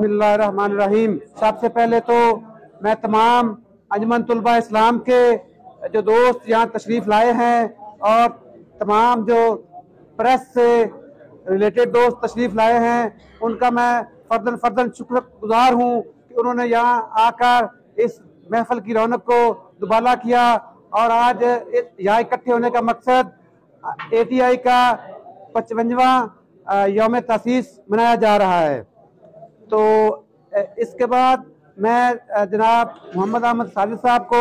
बिस्मिल्लाहिर्रहमानिर्रहीम। सबसे पहले तो मैं तमाम अंजुमन तुलबा इस्लाम के जो दोस्त यहाँ तशरीफ़ लाए हैं और तमाम जो प्रेस से रिलेटेड दोस्त तशरीफ़ लाए हैं, उनका मैं फर्दन शुक्रगुजार हूँ कि उन्होंने यहाँ आकर इस महफिल की रौनक को दुबाला किया। और आज यहाँ इकट्ठे होने का मकसद ATI का 55वां यौम तसीस मनाया जा रहा है। तो इसके बाद मैं जनाब मोहम्मद अहमद साजिद साहब को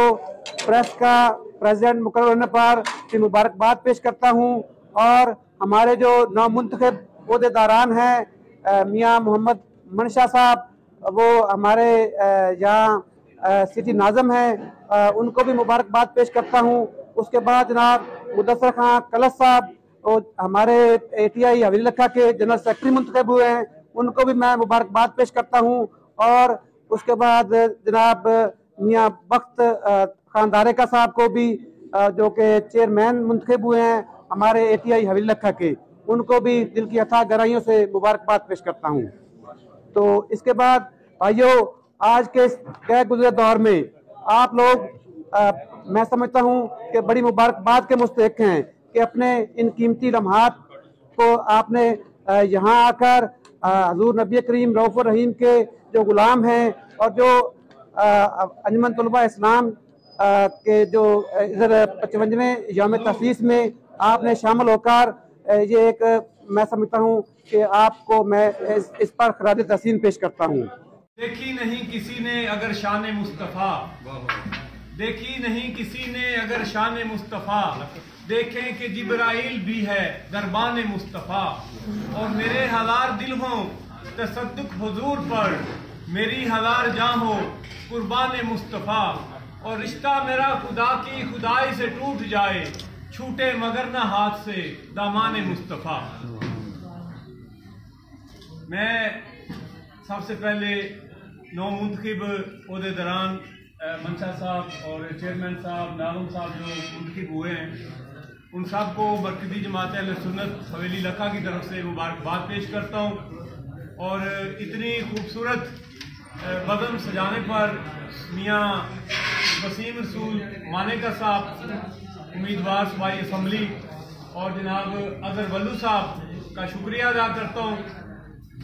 प्रेस का प्रेसिडेंट मुकर्रर होने पर मुबारकबाद पेश करता हूं और हमारे जो नौमुंतखब ओहदेदारान हैं मियां मोहम्मद मनशा साहब, वो हमारे यहाँ सिटी नाज़म हैं, उनको भी मुबारकबाद पेश करता हूं। उसके बाद जनाब मुदस्सर खां कलश साहब, वो हमारे ATI हवेली लखा के जनरल सेक्रेटरी मुंतखब हुए हैं, उनको भी मैं मुबारकबाद पेश करता हूं। और उसके बाद जनाब मियां बख्त खानदारे का साहब को भी जो कि चेयरमैन मुंतखब हुए हैं हमारे ATI हवेली लखा के, उनको भी दिल की अथाह गहराइयों से मुबारकबाद पेश करता हूं। तो इसके बाद भाइयों, आज के इस गैर गुजरे दौर में आप लोग मैं समझता हूं कि बड़ी मुबारकबाद के मुस्तहिक हैं कि अपने इन कीमती लम्हात को आपने यहाँ आकर हजूर नबी करीम रऊफ़ुर रहीम के जो गुलाम हैं और जो अंजुमन तुलबा इस्लाम के जो इधर 55वें यौम तसीस में आपने शामिल होकर ये एक मैं समझता हूँ कि आपको मैं इस पर खराज तहसीन पेश करता हूँ। देखी नहीं किसी ने अगर शान मुस्तफ़ा, देखी नहीं किसी ने अगर शान मुस्तफ़ा, देखें कि जिब्राइल भी है दरबान मुस्तफ़ा। और मेरे हजार दिल हों तसद्दुक हुजूर पर, मेरी हजार जां हो कुर्बान मुस्तफ़ा। और रिश्ता मेरा खुदा की खुदाई से टूट जाए, छूटे मगर न हाथ से दामान मुस्तफ़ा। मैं सबसे पहले नौ मुंतखब ओहदेदारान मनशा साहब और चेयरमैन साहब नाज़म साहब जो मुंतखब हुए हैं, उन सब को मरकज़ी जमात अहले सुन्नत हवेली लखा की तरफ से मुबारकबाद पेश करता हूँ। और इतनी खूबसूरत बज़म सजाने पर मियाँ वसीम रसूल मानेका साहब, उम्मीदवार सूबाई असम्बली, और जनाब अजहर वल्लू साहब का शुक्रिया अदा करता हूँ।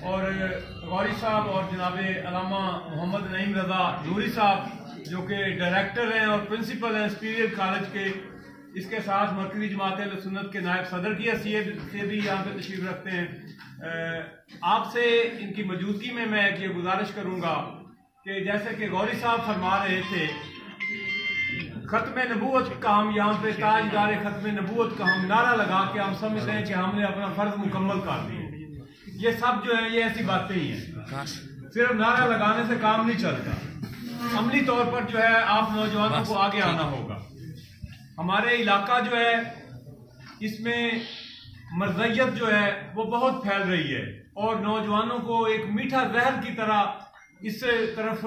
और गौरी साहब और जनाब अलामा मोहम्मद नईम रज़ा नूरी साहब जो कि डायरेक्टर हैं और प्रिंसिपल हैं सुपीरियर कॉलेज के, इसके साथ मरकज़ी जमात अहले सुन्नत के नायब सदर की हैसियत से भी यहाँ पे तशरीफ रखते हैं। आपसे इनकी मौजूदगी में मैं एक ये गुजारिश करूँगा कि जैसे कि गौरी साहब फरमा रहे थे, खत्म नबूवत का हम यहाँ पे ताजदार खत्म नबूवत का हम नारा लगा के हम समझते हैं कि हमने अपना फर्ज मुकम्मल कर दिया। ये सब जो है ये ऐसी बातें ही हैं, सिर्फ नारा लगाने से काम नहीं चलता। अमली तौर पर जो है आप नौजवानों को आगे आना होगा। हमारे इलाका जो है इसमें मरज़ियत जो है वो बहुत फैल रही है और नौजवानों को एक मीठा जहर की तरह इस तरफ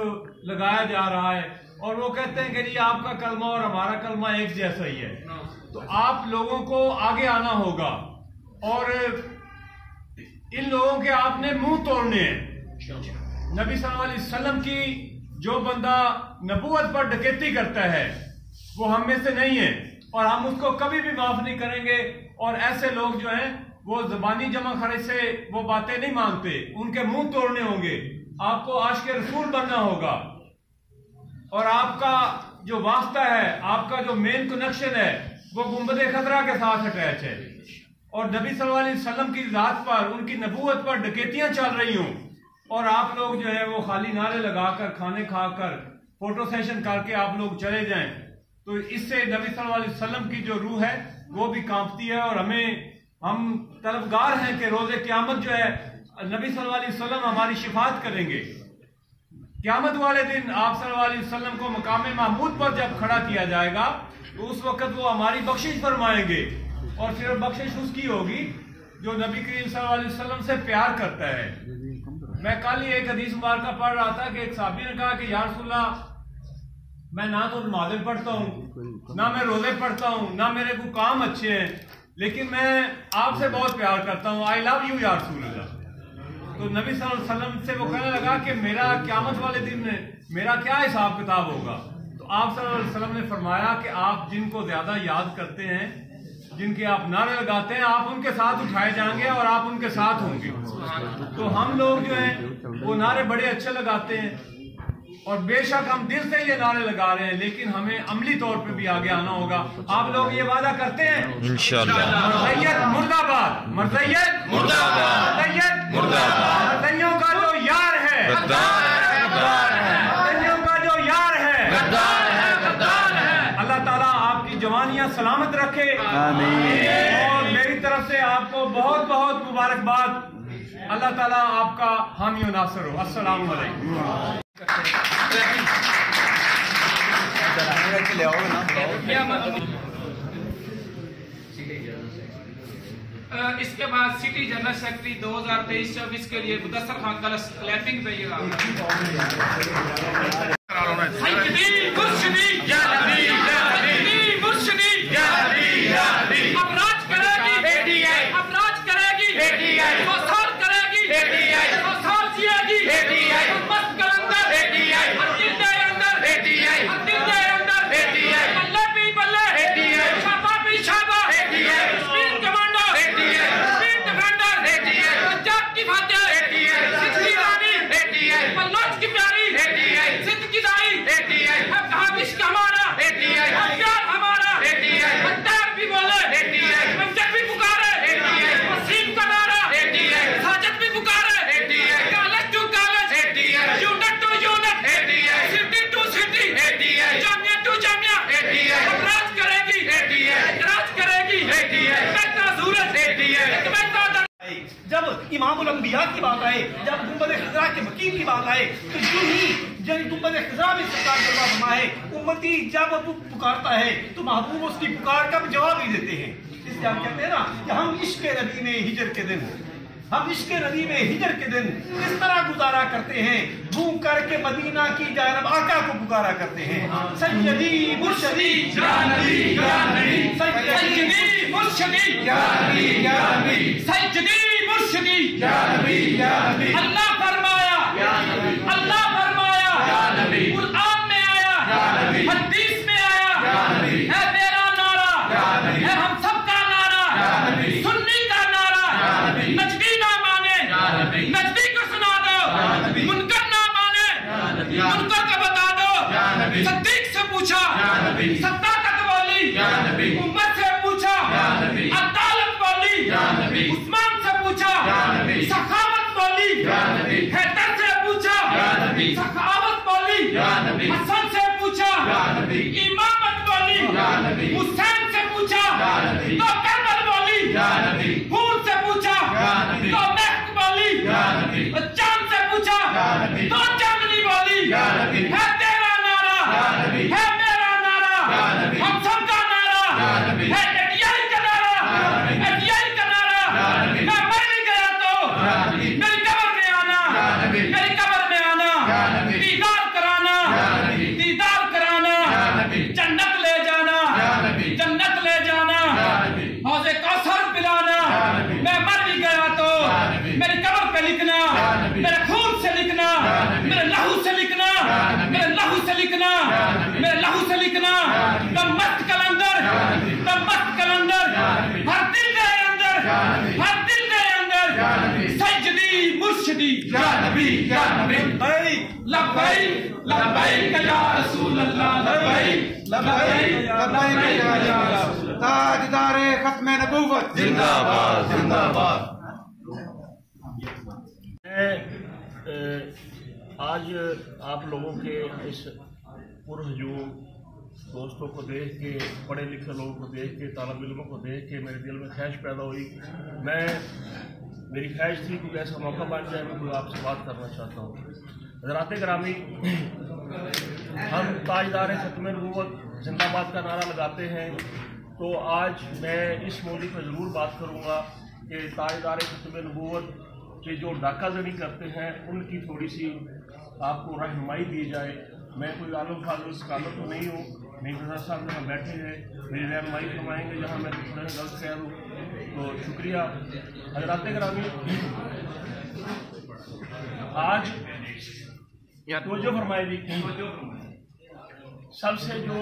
लगाया जा रहा है। और वो कहते हैं कि जी आपका कलमा और हमारा कलमा एक जैसा ही है। तो आप लोगों को आगे आना होगा और इन लोगों के आपने मुंह तोड़ने हैं। नबी सल्लल्लाहु अलैहि वसल्लम की जो बंदा नबूवत पर डकैती करता है वो हम में से नहीं है और हम उसको कभी भी माफ नहीं करेंगे। और ऐसे लोग जो हैं वो ज़बानी जमा खर्च से वो बातें नहीं मानते, उनके मुंह तोड़ने होंगे। आपको आशिक़ रसूल बनना होगा और आपका जो वास्ता है, आपका जो मेन कनेक्शन है वो गुंबद खतरा के साथ अटैच है। और नबी सल्लल्लाहु अलैहि वसल्लम की ज़ात पर, उनकी नबूवत पर डकैतियां चल रही हों और आप लोग जो है वो खाली नारे लगाकर, खाने खाकर, फोटो सेशन करके आप लोग चले जाएं, तो इससे नबी सल्लल्लाहु अलैहि वसल्लम की जो रूह है वो भी कांपती है। और हम तलबगार हैं कि रोज़े क़यामत जो है नबी सल्लल्लाहु अलैहि वसल्लम हमारी शिफात करेंगे। क़यामत वाले दिन आप सल्लल्लाहु अलैहि वसल्लम को मकाम महमूद पर जब खड़ा किया जाएगा तो उस वक़्त वो हमारी बख्शिश फरमाएंगे और सिर्फ बख्शिश उसकी होगी जो नबी करीम सल्लल्लाहु अलैहि वसल्लम से प्यार करता है। मैं कल ही एक हदीस मुबारका पढ़ रहा था कि एक साहबी ने कहा कि या रसूलल्लाह, मैं ना तो नमाज़ें पढ़ता हूँ, ना मैं रोज़े पढ़ता हूँ, ना मेरे को काम अच्छे हैं, लेकिन मैं आपसे बहुत प्यार करता हूँ। आई लव यू या रसूलल्लाह। तो नबी सल्लल्लाहु अलैहि वसल्लम से वो कहने लगा कि मेरा क़यामत वाले दिन में मेरा क्या हिसाब किताब होगा। तो आप सल्लल्लाहु अलैहि वसल्लम ने फरमाया कि आप जिनको ज्यादा याद करते हैं, जिनके आप नारे लगाते हैं, आप उनके साथ उठाए जाएंगे और आप उनके साथ होंगे। तो हम लोग जो हैं वो नारे बड़े अच्छे लगाते हैं और बेशक हम दिल से ये नारे लगा रहे हैं, लेकिन हमें अमली तौर पे भी आगे आना होगा। आप लोग ये वादा करते हैं इंशाअल्लाह। मरज़ैयत मुर्दाबाद, मरज़ैयत मुर्दाबाद, मरज़ैयत मुर्दाबाद। मरज़ैयों का जो यार है गद्दार है, गद्दार है। मरज़ैयों का जो यार है गद्दार है, गद्दार है। अल्लाह ताला आपकी जवानियां सलामत रखे, आमीन। और मेरी तरफ से आपको बहुत बहुत मुबारकबाद। अल्लाह ताला आपका हामी और नासर हो। अस्सलाम वालेकुम। इसके बाद सिटी जनरल सेक्रेटरी 2023-24 के लिए मुदस्सर खान क्लैपिंग चाहिएगा। अब राज करेगी, अब राज करेगी, साल करेगी, साल जिएगी, मस्त कलंदर, दिल के अंदर, दिल के अंदर, बल्ले भी बल्ले, शाबा भी शाबा, speed commando, speed defender, Punjab की फातेह, सिंध की रानी, बल्लोच की प्यारी, सिंध की दाई, अब हाबिश का हमारा, अब प्यार हमारा, पंजाब भी बोले, पंजाब भी पुकारे, वसीम का नारा, साजिद भी पुकारे, college to college, unit to unit, city to city, Jamia to Jamia, अब राज करेगी, राज करेगी, कहता सूरज, कहता जब इमामुल अंबिया की बात आए, जब गुंबद खिज़रा के वकील की बात आए, तो यूं ही जब गुंबद खिज़रा में सरकार जलवा फरमाए, उम्मती जब पुकारता है तो महबूब उसकी पुकार का जवाब ही देते हैं। इसलिए हम कहते हैं ना कि हम इश्क़ नबी में हिजर के दिन, हम इश्क़ नबी में हिजर के दिन किस तरह गुजारा करते हैं, घूम करके मदीना की जानब आका को पुकारा करते हैं। सैयदी मुर्शदी या नबी, या नबी, सैयदी मुर्शदी या नबी, या नबी, सैयदी मुर्शदी या नबी, या नबी। अल्लाह फरमाया या नबी, अल्लाह फरमाया या नबी, कुरान में आया या नबी, हदीस में आया या नबी, है तेरा नारा या नबी, है हम सबका नारा या नबी, सुन्नी का नारा या नबी, नजदी ना माने या नबी, नजदी को सुना दो या नबी, मुनकर ना माने या नबी, मुनकर को बता दो या नबी, सद्दीक से पूछा या नबी, सद्दाकत बोली या नबी, उम्मत से पूछा या नबी, अदालत बोली या नबी, उस्मान से पूछा या नबी, सखावत बोली या नबी, हैदर से पूछा या नबी, सखावत बोली या नबी, हसन से पूछा या नबी, इमामत बोली या नबी, हुसैन से पूछा या नबी, तो करबल बोली या नबी, हूर से पूछा या नबी, तो महक बोली या नबी, चांद से पूछा या नबी, तो चांदनी बोली या नबी, है तेरा नारा या नबी, है मेरा नारा या नबी, हम सबका नारा या नबी, है एटीआई का नारा या नबी, एटीआई का नारा या नबी। मैं मर नहीं गया तो या नबी, मेरी कब्र में आना या नबी, मेरी कब्र में आना या नबी, दीदार कराना या नबी, दीदार कराना या नबी, जन्नत ले जाना या नबी, जन्नत ले जाना या नबी, हौज़े कौसर पिलाना या नबी। मैं मर भी गया तो या नबी, मेरी कब्र पे लिखना या नबी, मेरे खून से लिखना या नबी, मेरे लहू से लिखना या नबी, मेरे लहू से लिखना या नबी, मेरे लहू से लिखना या नबी, तुम मस्त कलंदर या नबी, तुम मस्त कलंदर या नबी, हर दिल के अंदर या नबी, हर दिल के अंदर या नबी, सैयदी मुर्शिदी या नबी, या नबी, लब्बैक लब्बैक या रसूल अल्लाह, लब्बैक लब्बैक लब्बैक या रसूल अल्लाह। ताजदारे खत्म नबूवत जिंदाबाद, जिंदाबाद। आज आप लोगों के इस पुरहजूम दोस्तों को देख के, पढ़े लिखे लोगों को देख के, तालिब इल्मों को देख के मेरे दिल में ख्वाहिश पैदा हुई। मेरी ख्वाहिश थी कि ऐसा मौका बन जाए, मैं कोई आपसे बात करना चाहता हूँ। हज़रात गिरामी, हम ताजदार ख़त्म नबूवत जिंदाबाद का नारा लगाते हैं, तो आज मैं इस मौजू पर ज़रूर बात करूँगा कि ताजदार ख़त्म नबूवत के जो डाकाज़नी करते हैं उनकी थोड़ी सी आपको रहनुमाई दी जाए। मैं कोई आलम फाजल स्कॉलर तो नहीं हूँ, नहीं साहब जहाँ बैठे हैं मेरी रहनुमाई फरमाएँगे जहाँ मैं गलत कह दूँ, तो शुक्रिया। हज़रात गिरामी, आज तवज्जो फरमाएगी। सबसे जो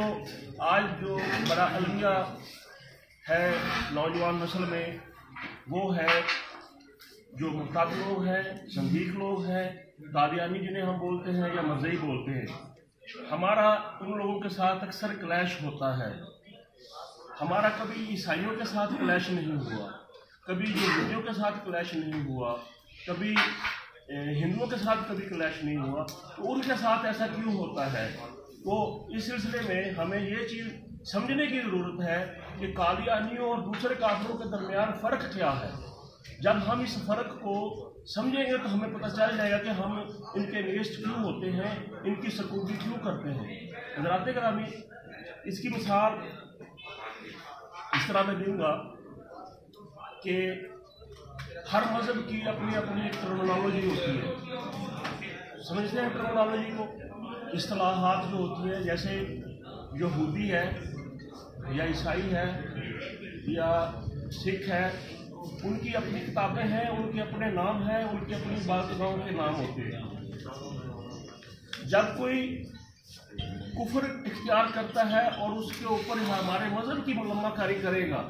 आज जो बड़ा अलमिया है नौजवान नस्ल में, वो है जो मुर्ताद लोग हैं, संदीक लोग हैं, कादियानी जिन्हें हम बोलते हैं या मज़हबी बोलते हैं। हमारा उन लोगों के साथ अक्सर क्लैश होता है। हमारा कभी ईसाइयों के साथ क्लैश नहीं हुआ, कभी यहूदियों के साथ क्लैश नहीं हुआ, कभी हिंदुओं के साथ कभी क्लैश नहीं हुआ। तो उनके साथ ऐसा क्यों होता है? तो इस सिलसिले में हमें ये चीज़ समझने की ज़रूरत है कि कादियानियों और दूसरे काफिरों के दरमियान फ़र्क क्या है। जब हम इस फ़र्क को समझेंगे तो हमें पता चल जाएगा कि हम इनके अगेंस्ट क्यों होते हैं, इनकी सरकूबी क्यों करते हैं। हज़रात गिरामी, इसकी मिसाल इस तरह मैं दूंगा कि हर मज़हब की अपनी अपनी एक टर्मिनोलॉजी होती है। समझते हैं टर्मिनोलॉजी को? इस्तिलाहात जो होती है, जैसे यहूदी है या ईसाई है या सिख है, उनकी अपनी किताबें हैं, उनके अपने नाम हैं, उनकी अपनी बादशाहों के नाम होते हैं। जब कोई कुफ्र इख्तियार करता है और उसके ऊपर हमारे मज़हब की मुलम्माकारी करेगा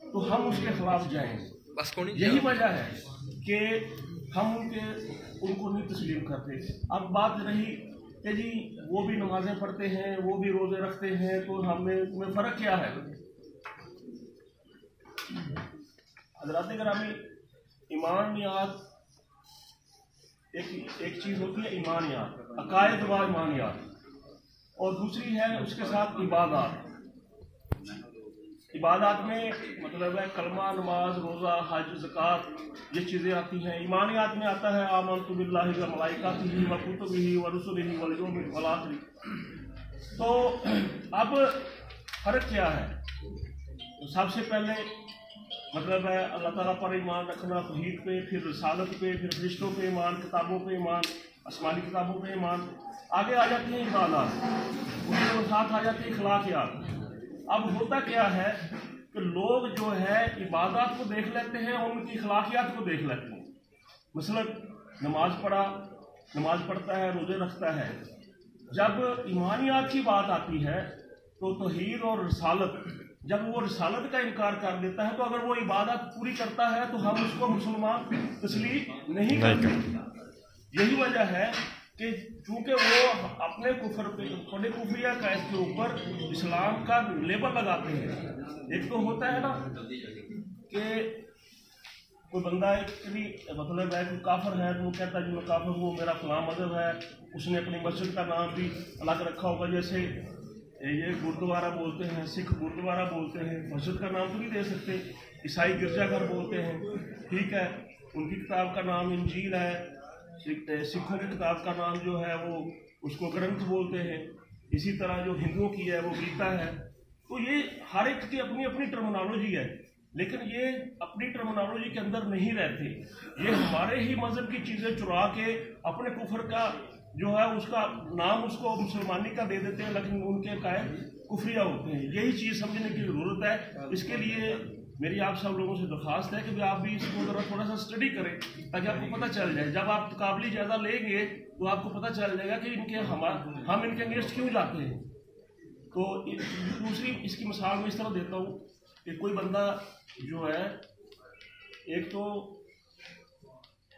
तो हम उसके खिलाफ जाएंगे। यही वजह है कि हम उनको नहीं तस्लीम करते। अब बात रही कि जी वो भी नमाजें पढ़ते हैं, वो भी रोज़े रखते हैं, तो हमें फ़र्क क्या है? हज़रात गिरामी, ईमानियात एक चीज़ होती है, ईमानियात, अकायद व ईमानियात, और दूसरी है उसके साथ इबादत। इबादत में मतलब है कलमा, नमाज, रोज़ा, हज, ज़कात, ये चीज़ें आती हैं। ईमानियात में आता है आमनतु बिल्लाहि व मलाइकातिही व कुतुबिही व रुसुलिही वल यौमिल आखिर। तो अब फ़र्क क्या है? तो सबसे पहले मतलब है अल्लाह ताला पर ईमान रखना, तौहीद पे, फिर रिसालत पे, फिर फरिश्तों पे ईमान, किताबों पे ईमान, आसमानी किताबों पे ईमान। आगे आ जाती है इबादत, उसके साथ आ जाती है अखलाकियात। अब होता क्या है कि लोग जो है इबादत को देख लेते हैं और उनकी अखलाकियात को देख लेते हैं। मसलन नमाज पढ़ता है, रोज़े रखता है। जब ईमानियात की बात आती है तो तौहीद और रिसालत, जब वो रिसालत का इनकार कर देता है तो अगर वो इबादत पूरी करता है तो हम उसको मुसलमान तस्लीम नहीं करते। यही वजह है कि चूँकि वो अपने अपने कुफरिया कैद के ऊपर इस्लाम का लेबल लगाते हैं। एक तो होता है ना कि कोई बंदा मतलब है कोई काफिर है तो वो कहता है जी मैं काफिर हूँ, मेरा फलां मज़हब है। उसने अपनी मस्जिद का नाम भी अलग रखा होगा, जैसे ये गुरुद्वारा बोलते हैं, सिख गुरुद्वारा बोलते हैं, मस्जिद का नाम तो नहीं दे सकते। ईसाई गिरजाघर बोलते हैं, ठीक है, उनकी किताब का नाम इंजील है। सिखों की किताब का नाम जो है वो उसको ग्रंथ बोलते हैं। इसी तरह जो हिंदुओं की है वो गीता है। तो ये हर एक की अपनी अपनी टर्मिनोलॉजी है, लेकिन ये अपनी टर्मिनोलॉजी के अंदर नहीं रहते। ये हमारे ही मज़हब की चीज़ें चुरा के अपने कुफर का जो है उसका नाम उसको मुसलमानी का दे देते हैं, लेकिन उनके कायद कुफरिया होते हैं। यही चीज़ समझने की ज़रूरत है। इसके लिए मेरी आप सब लोगों से दरख्वास्त है कि आप भी इसको ज़रा थोड़ा सा स्टडी करें ताकि आपको पता चल जाए। जब आप काबिल जायज़ा लेंगे तो आपको पता चल जाएगा कि हम इनके अगेंस्ट क्यों जाते हैं। तो दूसरी इसकी मिसाल मैं इस तरह देता हूँ कि कोई बंदा जो है, एक तो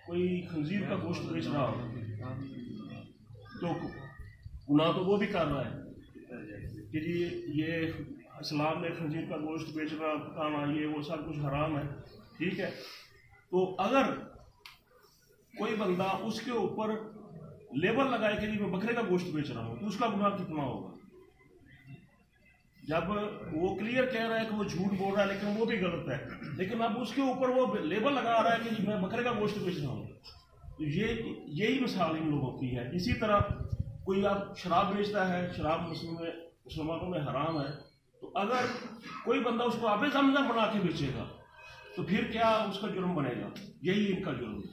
कोई खंजीर का गोश्त बेच रहा हो तो गुनाह तो वो भी कर रहा है कि जी ये इस्लाम में खंजीर का गोश्त बेचना, पकाना, ये वो सब कुछ हराम है, ठीक है। तो अगर कोई बंदा उसके ऊपर लेबल लगाए कि जी मैं बकरे का गोश्त बेच रहा हूँ तो उसका गुनाह कितना होगा? जब वो क्लियर कह रहा है कि वो झूठ बोल रहा है लेकिन वो भी गलत है, लेकिन अब उसके ऊपर वो लेबल लगा रहा है कि मैं बकरे का गोश्त बेच रहा हूँ। तो यही मिसाल इन लोगों की है। इसी तरह कोई आप शराब बेचता है, शराब मुसलमानों में हराम है, तो अगर कोई बंदा उसको आबे ज़मज़म बना के बेचेगा तो फिर क्या उसका जुर्म बनेगा? यही इनका जुर्म है।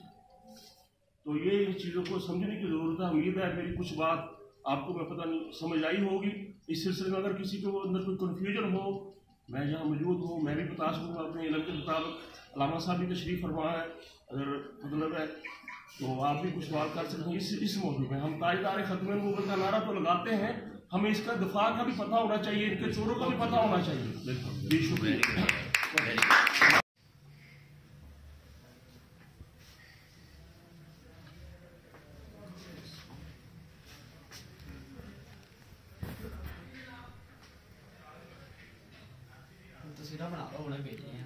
तो ये इन चीज़ों को समझने की ज़रूरत है। उम्मीद है मेरी कुछ बात आपको मैं पता नहीं समझ आई होगी। इस सिलसिले में अगर किसी को अंदर कोई कन्फ्यूजन हो, मैं जहाँ मौजूद हूँ मैं भी बता सकूँगा अपने इल्म के मुताबिक। अल्लामा साहब भी तशरीफ़ फरमा है, अगर मतलब है तो आप भी कुछ सवाल कर सकते हैं इस मौजूद में। हम ताजदार खत्म नबूवत का नारा तो लगाते हैं, हमें इसका दफा का भी पता होना चाहिए, इनके चोरों का भी पता होना चाहिए। जी शुक्रिया। तस्वीर बना लो, उन्हें भेजी हैं।